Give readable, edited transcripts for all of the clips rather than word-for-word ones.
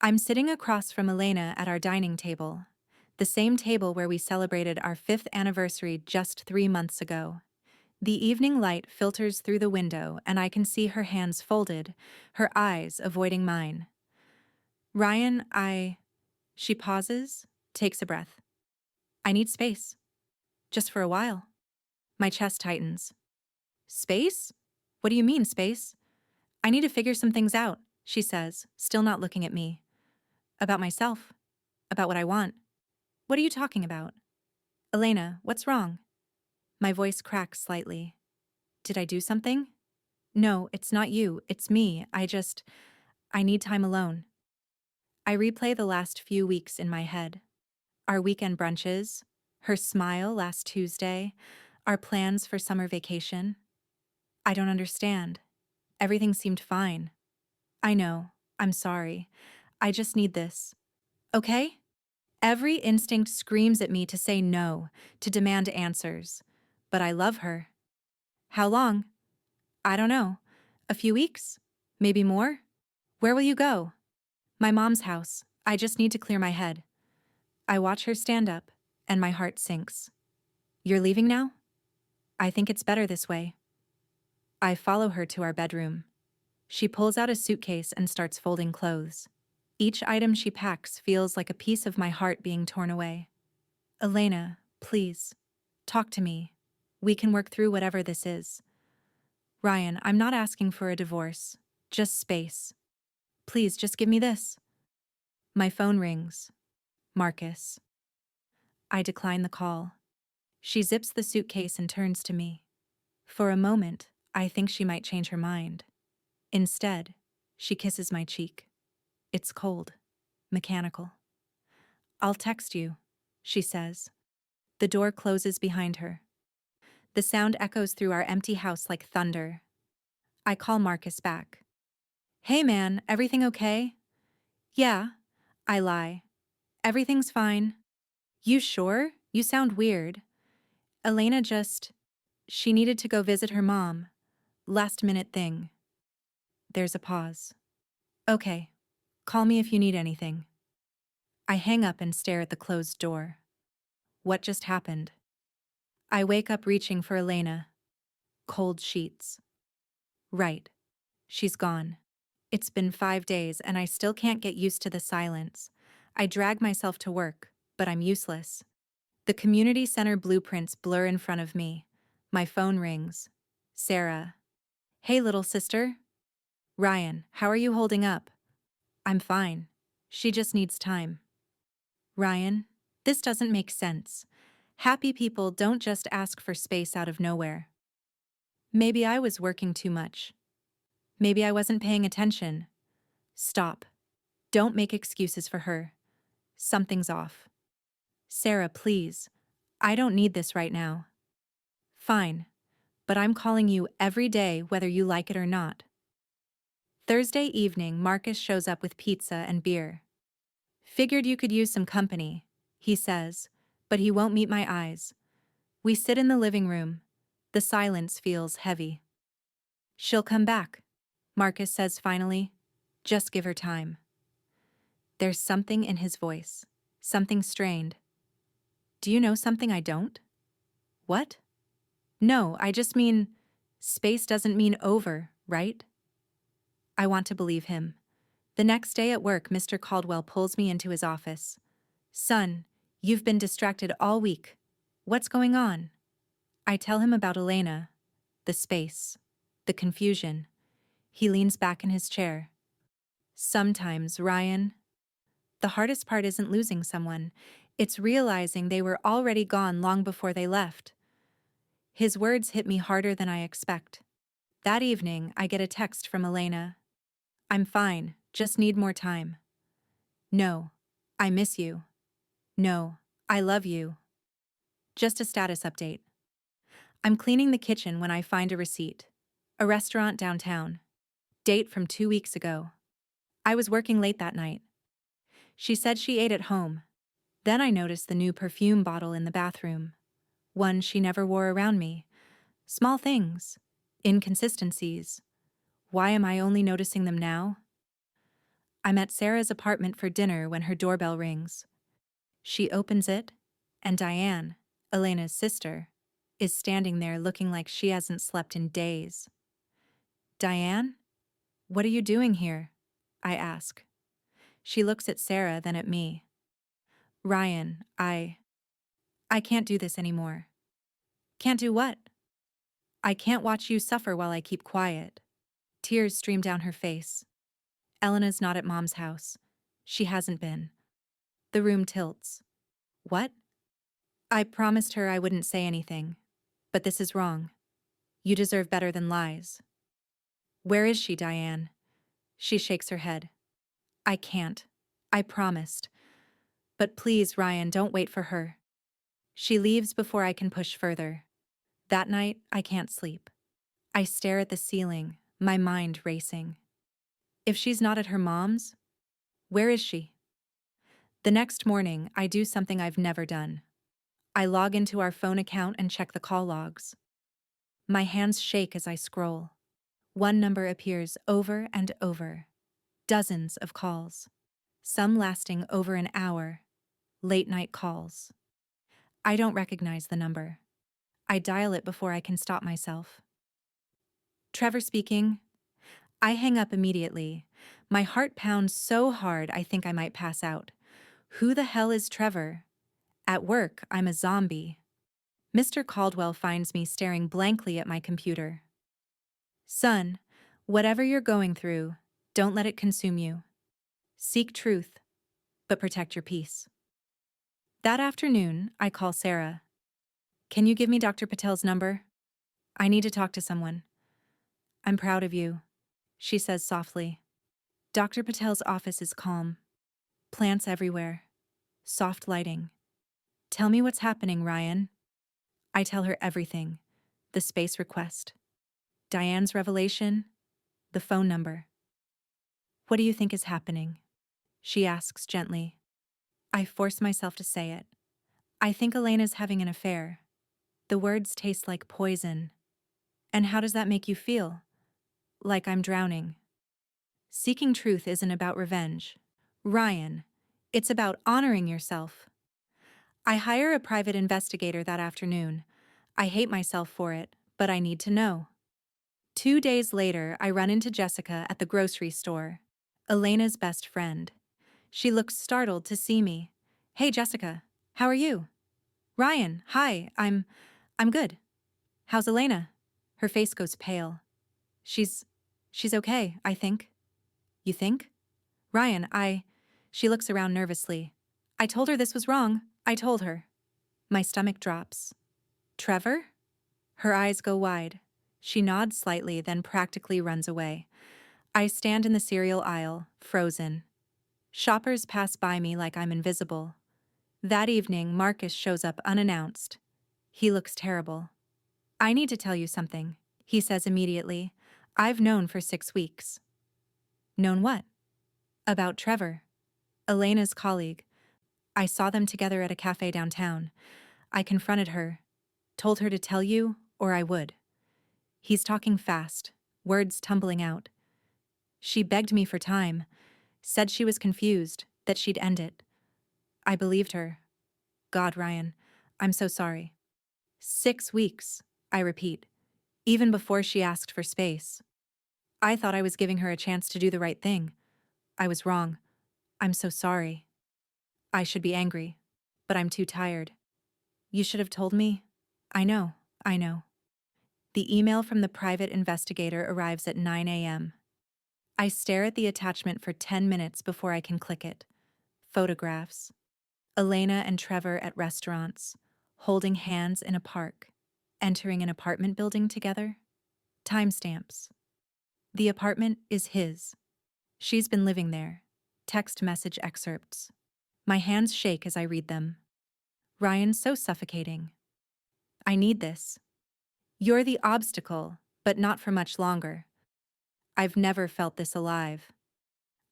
I'm sitting across from Elena at our dining table, the same table where we celebrated our 5th anniversary just 3 months ago. The evening light filters through the window, and I can see her hands folded, her eyes avoiding mine. Ryan, She pauses, takes a breath. I need space. Just for a while. My chest tightens. Space? What do you mean, space? I need to figure some things out, she says, still not looking at me. About myself. About what I want. What are you talking about? Elena, what's wrong? My voice cracks slightly. Did I do something? No, it's not you, it's me. I need time alone. I replay the last few weeks in my head. Our weekend brunches, her smile last Tuesday, our plans for summer vacation. I don't understand. Everything seemed fine. I know. I'm sorry. I just need this. Okay? Every instinct screams at me to say no, to demand answers. But I love her. How long? I don't know. A few weeks? Maybe more? Where will you go? My mom's house. I just need to clear my head. I watch her stand up, and my heart sinks. You're leaving now? I think it's better this way. I follow her to our bedroom. She pulls out a suitcase and starts folding clothes. Each item she packs feels like a piece of my heart being torn away. Elena, please, talk to me. We can work through whatever this is. Ryan, I'm not asking for a divorce, just space. Please, just give me this. My phone rings. Marcus. I decline the call. She zips the suitcase and turns to me. For a moment, I think she might change her mind. Instead, she kisses my cheek. It's cold, mechanical. I'll text you, she says. The door closes behind her. The sound echoes through our empty house like thunder. I call Marcus back. Hey man, everything okay? Yeah, I lie. Everything's fine. You sure? You sound weird. Elena she needed to go visit her mom. Last minute thing. There's a pause. Okay, call me if you need anything. I hang up and stare at the closed door. What just happened? I wake up reaching for Elena. Cold sheets. Right. She's gone. It's been 5 days and I still can't get used to the silence. I drag myself to work, but I'm useless. The community center blueprints blur in front of me. My phone rings. Sarah. Hey, little sister. Ryan, how are you holding up? I'm fine. She just needs time. Ryan, this doesn't make sense. Happy people don't just ask for space out of nowhere. Maybe I was working too much. Maybe I wasn't paying attention. Stop. Don't make excuses for her. Something's off. Sarah, please. I don't need this right now. Fine. But I'm calling you every day whether you like it or not. Thursday evening, Marcus shows up with pizza and beer. Figured you could use some company, he says, but he won't meet my eyes. We sit in the living room. The silence feels heavy. She'll come back, Marcus says finally. Just give her time. There's something in his voice, something strained. Do you know something I don't? What? No, I just mean, space doesn't mean over, right? I want to believe him. The next day at work, Mr. Caldwell pulls me into his office. Son, you've been distracted all week. What's going on? I tell him about Elena, the space, the confusion. He leans back in his chair. Sometimes, Ryan, the hardest part isn't losing someone. It's realizing they were already gone long before they left. His words hit me harder than I expect. That evening, I get a text from Elena. I'm fine, just need more time. No, I miss you. No, I love you. Just a status update. I'm cleaning the kitchen when I find a receipt. A restaurant downtown. Date from 2 weeks ago. I was working late that night. She said she ate at home. Then I noticed the new perfume bottle in the bathroom. One she never wore around me. Small things. Inconsistencies. Why am I only noticing them now? I'm at Sarah's apartment for dinner when her doorbell rings. She opens it, and Diane, Elena's sister, is standing there looking like she hasn't slept in days. Diane? What are you doing here? I ask. She looks at Sarah, then at me. Ryan, I can't do this anymore. Can't do what? I can't watch you suffer while I keep quiet. Tears stream down her face. Elena's not at Mom's house. She hasn't been. The room tilts. What? I promised her I wouldn't say anything. But this is wrong. You deserve better than lies. Where is she, Diane? She shakes her head. I can't. I promised. But please, Ryan, don't wait for her. She leaves before I can push further. That night, I can't sleep. I stare at the ceiling, my mind racing. If she's not at her mom's, where is she? The next morning, I do something I've never done. I log into our phone account and check the call logs. My hands shake as I scroll. One number appears over and over. Dozens of calls. Some lasting over an hour. Late-night calls. I don't recognize the number. I dial it before I can stop myself. Trevor speaking. I hang up immediately. My heart pounds so hard I think I might pass out. Who the hell is Trevor? At work, I'm a zombie. Mr. Caldwell finds me staring blankly at my computer. Son, whatever you're going through, don't let it consume you. Seek truth, but protect your peace. That afternoon, I call Sarah. Can you give me Dr. Patel's number? I need to talk to someone. I'm proud of you, she says softly. Dr. Patel's office is calm. Plants everywhere. Soft lighting. Tell me what's happening, Ryan. I tell her everything. The space request. Diane's revelation. The phone number. What do you think is happening? She asks gently. I force myself to say it. I think Elena's having an affair. The words taste like poison. And how does that make you feel? Like I'm drowning. Seeking truth isn't about revenge. Ryan, it's about honoring yourself. I hire a private investigator that afternoon. I hate myself for it, but I need to know. 2 days later, I run into Jessica at the grocery store, Elena's best friend. She looks startled to see me. Hey, Jessica, how are you? Ryan, hi, I'm good. How's Elena? Her face goes pale. She's okay, I think. You think? Ryan, She looks around nervously. I told her this was wrong. I told her. My stomach drops. Trevor? Her eyes go wide. She nods slightly, then practically runs away. I stand in the cereal aisle, frozen. Shoppers pass by me like I'm invisible. That evening, Marcus shows up unannounced. He looks terrible. I need to tell you something, he says immediately. I've known for 6 weeks. Known what? About Trevor. Elena's colleague. I saw them together at a cafe downtown. I confronted her, told her to tell you, or I would. He's talking fast, words tumbling out. She begged me for time, said she was confused, that she'd end it. I believed her. God, Ryan, I'm so sorry. 6 weeks, I repeat, even before she asked for space. I thought I was giving her a chance to do the right thing. I was wrong. I'm so sorry. I should be angry, but I'm too tired. You should have told me. I know. The email from the private investigator arrives at 9 a.m. I stare at the attachment for 10 minutes before I can click it. Photographs. Elena and Trevor at restaurants, holding hands in a park, entering an apartment building together. Timestamps. The apartment is his. She's been living there. Text message excerpts. My hands shake as I read them. Ryan's so suffocating. I need this. You're the obstacle, but not for much longer. I've never felt this alive.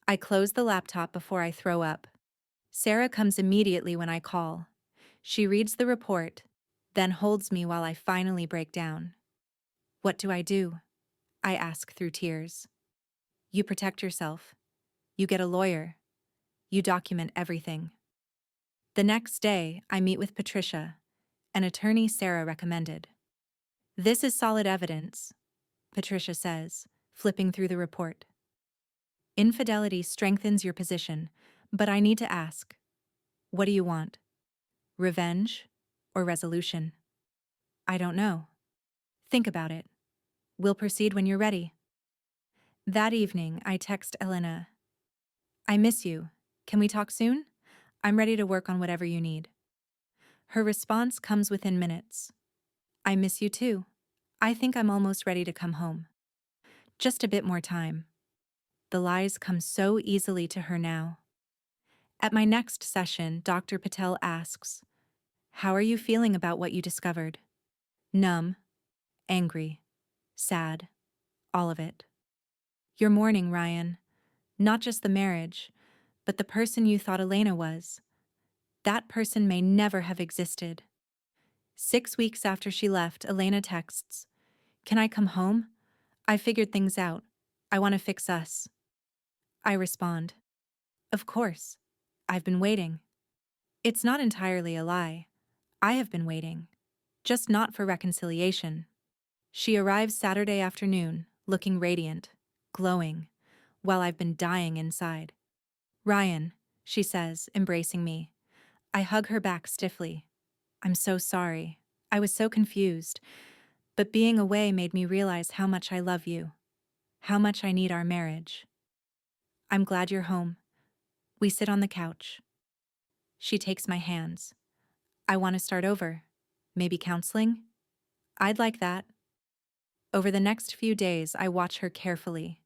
I close the laptop before I throw up. Sarah comes immediately when I call. She reads the report, then holds me while I finally break down. What do? I ask through tears. You protect yourself. You get a lawyer. You document everything. The next day, I meet with Patricia, an attorney Sarah recommended. This is solid evidence, Patricia says, flipping through the report. Infidelity strengthens your position, but I need to ask, what do you want? Revenge or resolution? I don't know. Think about it. We'll proceed when you're ready. That evening, I text Elena. I miss you. Can we talk soon? I'm ready to work on whatever you need. Her response comes within minutes. I miss you too. I think I'm almost ready to come home. Just a bit more time. The lies come so easily to her now. At my next session, Dr. Patel asks, how are you feeling about what you discovered? Numb, angry, sad, all of it. You're mourning, Ryan. Not just the marriage, but the person you thought Elena was. That person may never have existed. 6 weeks after she left, Elena texts, can I come home? I figured things out. I want to fix us. I respond, of course. I've been waiting. It's not entirely a lie. I have been waiting. Just not for reconciliation. She arrives Saturday afternoon, looking radiant, glowing, while I've been dying inside. Ryan, she says, embracing me. I hug her back stiffly. I'm so sorry. I was so confused. But being away made me realize how much I love you. How much I need our marriage. I'm glad you're home. We sit on the couch. She takes my hands. I want to start over. Maybe counseling? I'd like that. Over the next few days, I watch her carefully.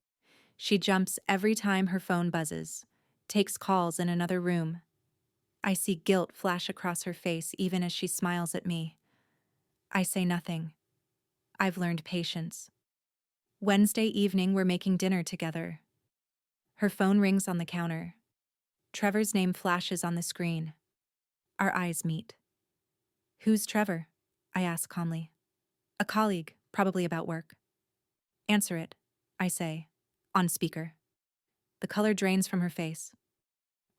She jumps every time her phone buzzes, takes calls in another room. I see guilt flash across her face even as she smiles at me. I say nothing. I've learned patience. Wednesday evening, we're making dinner together. Her phone rings on the counter. Trevor's name flashes on the screen. Our eyes meet. Who's Trevor? I ask calmly. A colleague, probably about work. Answer it, I say, on speaker. The color drains from her face.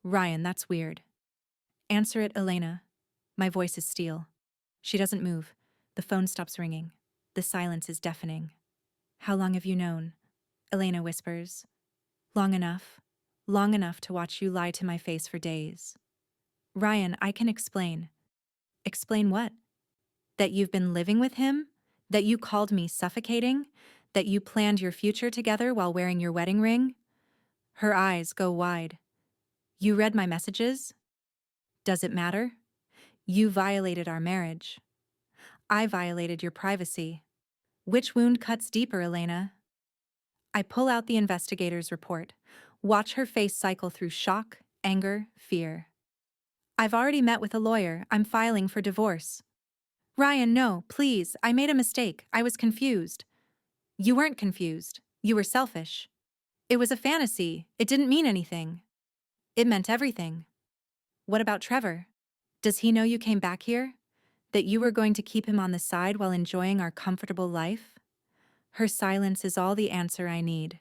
Ryan, that's weird. Answer it, Elena. My voice is steel. She doesn't move. The phone stops ringing. The silence is deafening. How long have you known? Elena whispers. Long enough. Long enough to watch you lie to my face for days. Ryan, I can explain. Explain what? That you've been living with him? That you called me suffocating? That you planned your future together while wearing your wedding ring? Her eyes go wide. You read my messages? Does it matter? You violated our marriage. I violated your privacy. Which wound cuts deeper, Elena? I pull out the investigator's report, watch her face cycle through shock, anger, fear. I've already met with a lawyer. I'm filing for divorce. Ryan, no, please, I made a mistake. I was confused. You weren't confused. You were selfish. It was a fantasy. It didn't mean anything. It meant everything. What about Trevor? Does he know you came back here? That you were going to keep him on the side while enjoying our comfortable life? Her silence is all the answer I need.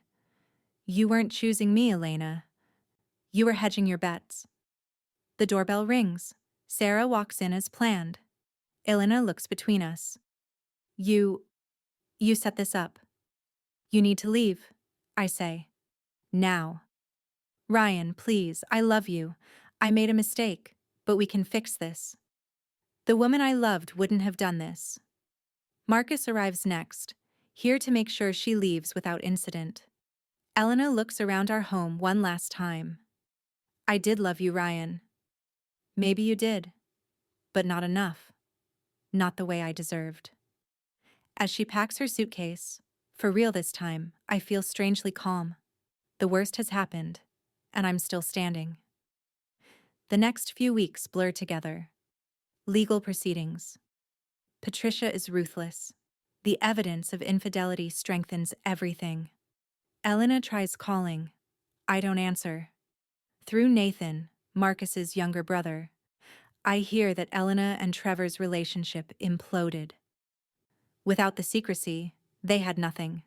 You weren't choosing me, Elena. You were hedging your bets. The doorbell rings. Sarah walks in as planned. Elena looks between us. You set this up. You need to leave, I say. Now. Ryan, please, I love you. I made a mistake, but we can fix this. The woman I loved wouldn't have done this. Marcus arrives next, here to make sure she leaves without incident. Elena looks around our home one last time. I did love you, Ryan. Maybe you did, but not enough. Not the way I deserved. As she packs her suitcase, for real this time, I feel strangely calm. The worst has happened, and I'm still standing. The next few weeks blur together. Legal proceedings. Patricia is ruthless. The evidence of infidelity strengthens everything. Elena tries calling. I don't answer. Through Nathan, Marcus's younger brother, I hear that Elena and Trevor's relationship imploded. Without the secrecy, they had nothing.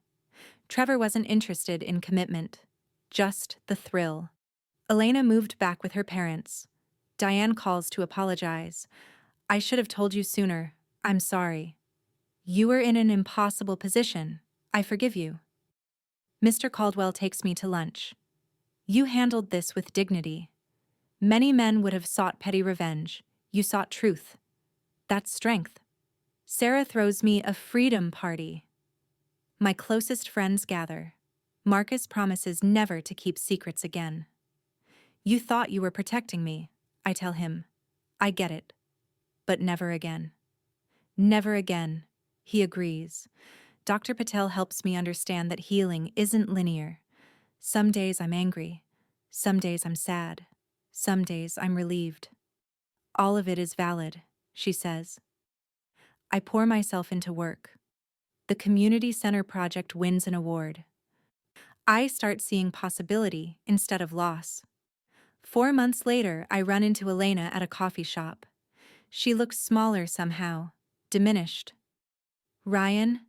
Trevor wasn't interested in commitment, just the thrill. Elena moved back with her parents. Diane calls to apologize. I should have told you sooner. I'm sorry. You were in an impossible position. I forgive you. Mr. Caldwell takes me to lunch. You handled this with dignity. Many men would have sought petty revenge. You sought truth. That's strength. Sarah throws me a freedom party. My closest friends gather. Marcus promises never to keep secrets again. You thought you were protecting me, I tell him. I get it. But never again. Never again, he agrees. Dr. Patel helps me understand that healing isn't linear. Some days I'm angry. Some days I'm sad. Some days I'm relieved. All of it is valid, she says. I pour myself into work. The community center project wins an award. I start seeing possibility instead of loss. 4 months later, I run into Elena at a coffee shop. She looks smaller somehow, diminished. Ryan,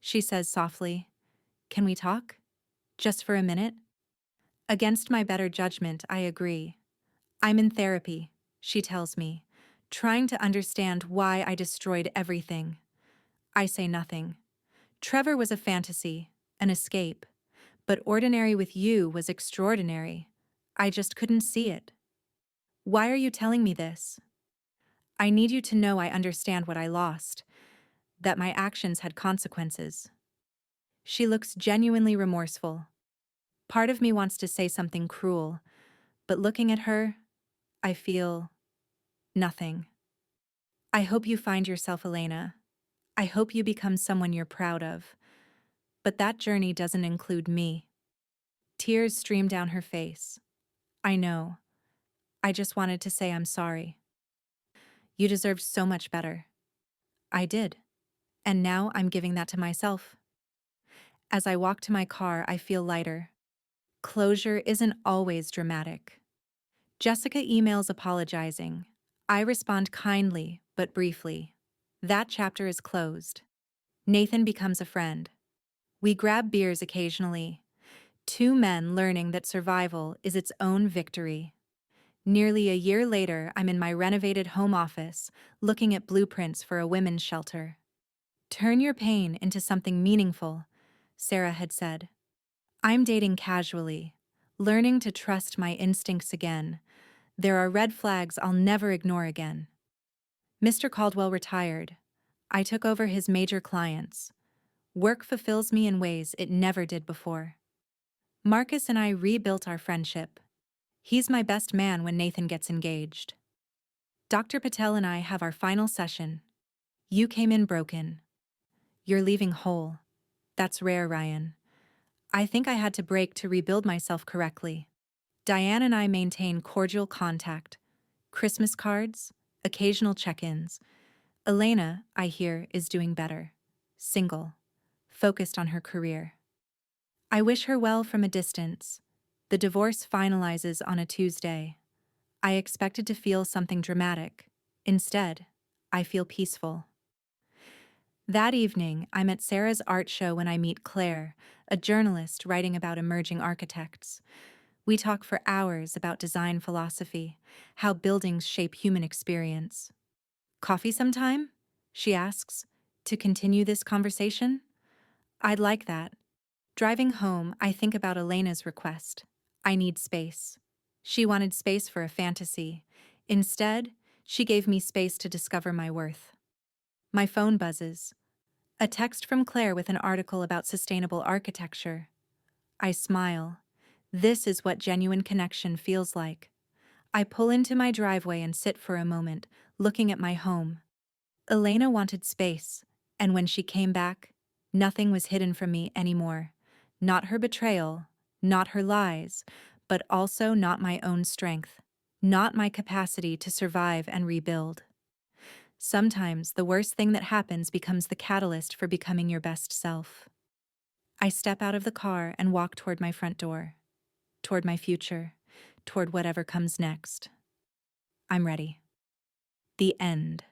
she says softly, can we talk? Just for a minute? Against my better judgment, I agree. I'm in therapy, she tells me, trying to understand why I destroyed everything. I say nothing. Trevor was a fantasy, an escape, but ordinary with you was extraordinary. I just couldn't see it. Why are you telling me this? I need you to know I understand what I lost, that my actions had consequences. She looks genuinely remorseful. Part of me wants to say something cruel, but looking at her, I feel nothing. I hope you find yourself, Elena. I hope you become someone you're proud of. But that journey doesn't include me. Tears stream down her face. I know. I just wanted to say I'm sorry. You deserved so much better. I did. And now I'm giving that to myself. As I walk to my car, I feel lighter. Closure isn't always dramatic. Jessica emails apologizing. I respond kindly, but briefly. That chapter is closed. Nathan becomes a friend. We grab beers occasionally. 2 men learning that survival is its own victory. Nearly a year later, I'm in my renovated home office, looking at blueprints for a women's shelter. Turn your pain into something meaningful, Sarah had said. I'm dating casually, learning to trust my instincts again. There are red flags I'll never ignore again. Mr. Caldwell retired. I took over his major clients. Work fulfills me in ways it never did before. Marcus and I rebuilt our friendship. He's my best man when Nathan gets engaged. Dr. Patel and I have our final session. You came in broken. You're leaving whole. That's rare, Ryan. I think I had to break to rebuild myself correctly. Diane and I maintain cordial contact. Christmas cards, occasional check-ins. Elena, I hear, is doing better. Single. Focused on her career. I wish her well from a distance. The divorce finalizes on a Tuesday. I expected to feel something dramatic. Instead, I feel peaceful. That evening, I'm at Sarah's art show when I meet Claire, a journalist writing about emerging architects. We talk for hours about design philosophy, how buildings shape human experience. Coffee sometime? She asks, to continue this conversation? I'd like that. Driving home, I think about Elena's request. I need space. She wanted space for a fantasy. Instead, she gave me space to discover my worth. My phone buzzes. A text from Claire with an article about sustainable architecture. I smile. This is what genuine connection feels like. I pull into my driveway and sit for a moment, looking at my home. Elena wanted space, and when she came back, nothing was hidden from me anymore. Not her betrayal, not her lies, but also not my own strength, not my capacity to survive and rebuild. Sometimes the worst thing that happens becomes the catalyst for becoming your best self. I step out of the car and walk toward my front door, toward my future, toward whatever comes next. I'm ready. The end.